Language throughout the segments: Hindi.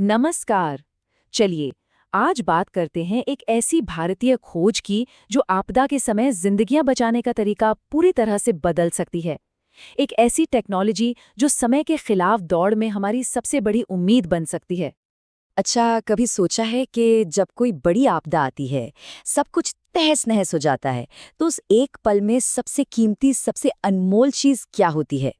नमस्कार। चलिए आज बात करते हैं एक ऐसी भारतीय खोज की जो आपदा के समय जिंदगियां बचाने का तरीका पूरी तरह से बदल सकती है। एक ऐसी टेक्नोलॉजी जो समय के खिलाफ दौड़ में हमारी सबसे बड़ी उम्मीद बन सकती है। अच्छा, कभी सोचा है कि जब कोई बड़ी आपदा आती है, सब कुछ तहस-नहस हो जाता है, तो उस एक पल में सबसे कीमती, सबसे अनमोल चीज़ क्या होती है?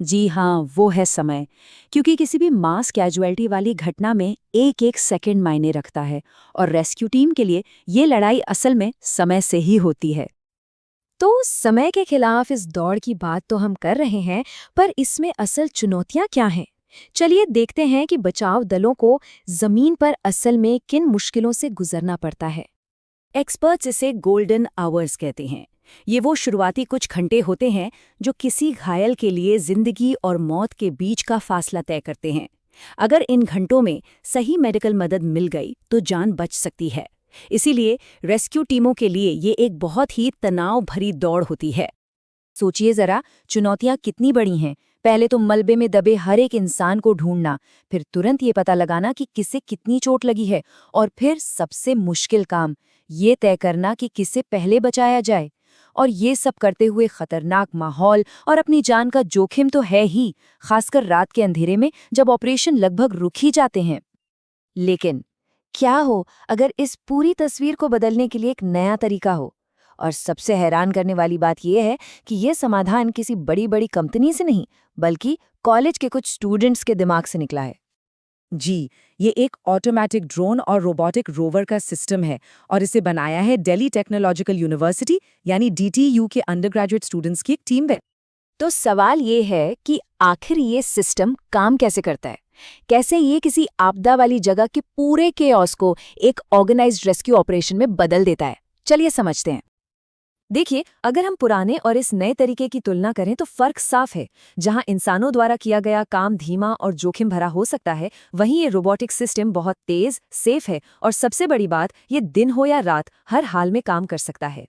जी हाँ, वो है समय। क्योंकि किसी भी मास कैजुअलिटी वाली घटना में एक एक सेकंड मायने रखता है और रेस्क्यू टीम के लिए ये लड़ाई असल में समय से ही होती है। तो समय के खिलाफ इस दौड़ की बात तो हम कर रहे हैं, पर इसमें असल चुनौतियां क्या हैं? चलिए देखते हैं कि बचाव दलों को जमीन पर असल में किन मुश्किलों से गुजरना पड़ता है। एक्सपर्ट्स इसे गोल्डन आवर्स कहते हैं। ये वो शुरुआती कुछ घंटे होते हैं जो किसी घायल के लिए जिंदगी और मौत के बीच का फासला तय करते हैं। अगर इन घंटों में सही मेडिकल मदद मिल गई तो जान बच सकती है। इसीलिए रेस्क्यू टीमों के लिए ये एक बहुत ही तनाव भरी दौड़ होती है। सोचिए जरा, चुनौतियां कितनी बड़ी हैं। पहले तो मलबे में दबे हर एक इंसान को ढूंढना, फिर तुरंत ये पता लगाना कि किसे कितनी चोट लगी है, और फिर सबसे मुश्किल काम ये तय करना कि किसे पहले बचाया जाए। और ये सब करते हुए खतरनाक माहौल और अपनी जान का जोखिम तो है ही, खासकर रात के अंधेरे में जब ऑपरेशन लगभग रुक ही जाते हैं। लेकिन क्या हो अगर इस पूरी तस्वीर को बदलने के लिए एक नया तरीका हो? और सबसे हैरान करने वाली बात यह है कि यह समाधान किसी बड़ी बड़ी कंपनी से नहीं, बल्कि कॉलेज के कुछ स्टूडेंट्स के दिमाग से निकला है। जी, ये एक ऑटोमेटिक ड्रोन और रोबोटिक रोवर का सिस्टम है और इसे बनाया है दिल्ली टेक्नोलॉजिकल यूनिवर्सिटी यानी DTU के अंडरग्रेजुएट स्टूडेंट्स की एक टीम है। तो सवाल ये है कि आखिर ये सिस्टम काम कैसे करता है? कैसे ये किसी आपदा वाली जगह के पूरे केओस को एक ऑर्गेनाइज्ड रेस्क्यू ऑपरेशन में बदल देता है? चलिए समझते हैं। देखिए, अगर हम पुराने और इस नए तरीके की तुलना करें तो फर्क साफ है। जहां इंसानों द्वारा किया गया काम धीमा और जोखिम भरा हो सकता है, वहीं ये रोबोटिक सिस्टम बहुत तेज, सेफ है और सबसे बड़ी बात, ये दिन हो या रात हर हाल में काम कर सकता है।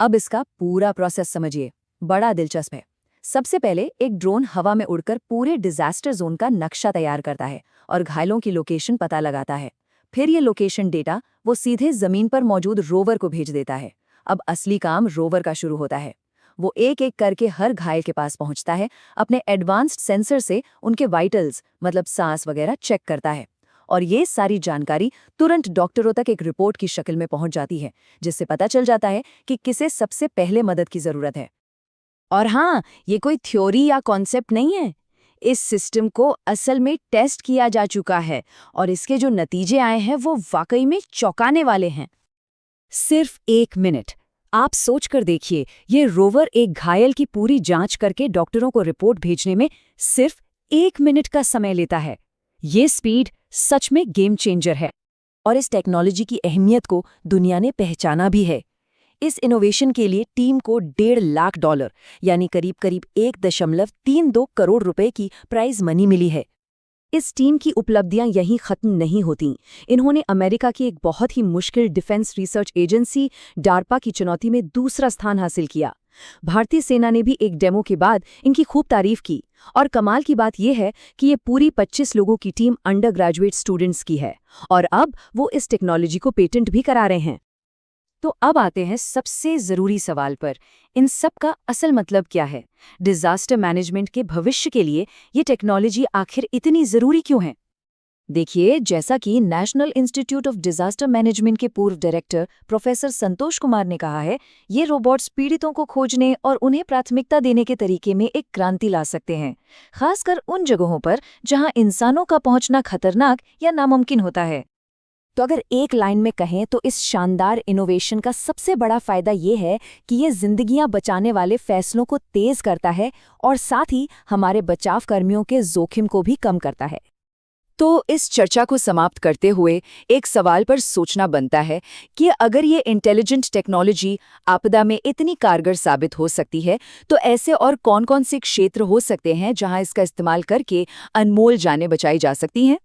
अब इसका पूरा प्रोसेस समझिए, बड़ा दिलचस्प है। सबसे पहले एक ड्रोन हवा में उड़कर पूरे डिजास्टर जोन का नक्शा तैयार करता है और घायलों की लोकेशन पता लगाता है। फिर ये लोकेशन डेटा वो सीधे जमीन पर मौजूद रोवर को भेज देता है। अब असली काम रोवर का शुरू होता है। वो एक एक करके हर घायल के पास पहुंचता है, अपने एडवांस्ड सेंसर से उनके वाइटल्स मतलब सांस वगैरह चेक करता है। और ये सारी जानकारी तुरंत डॉक्टरों तक एक रिपोर्ट की शक्ल में पहुंच जाती है, जिससे पता चल जाता है कि किसे सबसे पहले मदद की जरूरत है। और हाँ, ये कोई थ्योरी या कॉन्सेप्ट नहीं है। इस सिस्टम को असल में टेस्ट किया जा चुका है और इसके जो नतीजे आए हैं वो वाकई में चौंकाने वाले हैं। सिर्फ 1 मिनट आप सोच कर देखिए, ये रोवर एक घायल की पूरी जांच करके डॉक्टरों को रिपोर्ट भेजने में सिर्फ 1 मिनट का समय लेता है। ये स्पीड सच में गेम चेंजर है और इस टेक्नोलॉजी की अहमियत को दुनिया ने पहचाना भी है। इस इनोवेशन के लिए टीम को $1.5 लाख यानी करीब करीब 1.32 करोड़ रुपए की प्राइज मनी मिली है। इस टीम की उपलब्धियां यहीं खत्म नहीं होती। इन्होंने अमेरिका की एक बहुत ही मुश्किल डिफेंस रिसर्च एजेंसी डार्पा की चुनौती में दूसरा स्थान हासिल किया। भारतीय सेना ने भी एक डेमो के बाद इनकी खूब तारीफ की। और कमाल की बात यह है कि ये पूरी 25 लोगों की टीम अंडर ग्रेजुएट स्टूडेंट्स की है और अब वो इस टेक्नोलॉजी को पेटेंट भी करा रहे हैं। तो अब आते हैं सबसे जरूरी सवाल पर, इन सब का असल मतलब क्या है? डिजास्टर मैनेजमेंट के भविष्य के लिए ये टेक्नोलॉजी आखिर इतनी जरूरी क्यों है? देखिए, जैसा कि national institute of disaster management के पूर्व डायरेक्टर प्रोफेसर संतोष कुमार ने कहा है, ये रोबोट्स पीड़ितों को खोजने और उन्हें प्राथमिकता देने के तरीके में एक क्रांति ला सकते हैं, खासकर उन जगहों पर जहां इंसानों का पहुंचना खतरनाक या नामुमकिन होता है। तो अगर एक लाइन में कहें तो इस शानदार इनोवेशन का सबसे बड़ा फायदा ये है कि ये जिंदगियां बचाने वाले फैसलों को तेज करता है और साथ ही हमारे बचाव कर्मियों के जोखिम को भी कम करता है। तो इस चर्चा को समाप्त करते हुए एक सवाल पर सोचना बनता है कि अगर ये इंटेलिजेंट टेक्नोलॉजी आपदा में इतनी कारगर साबित हो सकती है, तो ऐसे और कौन-कौन से क्षेत्र हो सकते हैं जहां इसका इस्तेमाल करके अनमोल जानें बचाई जा सकती हैं?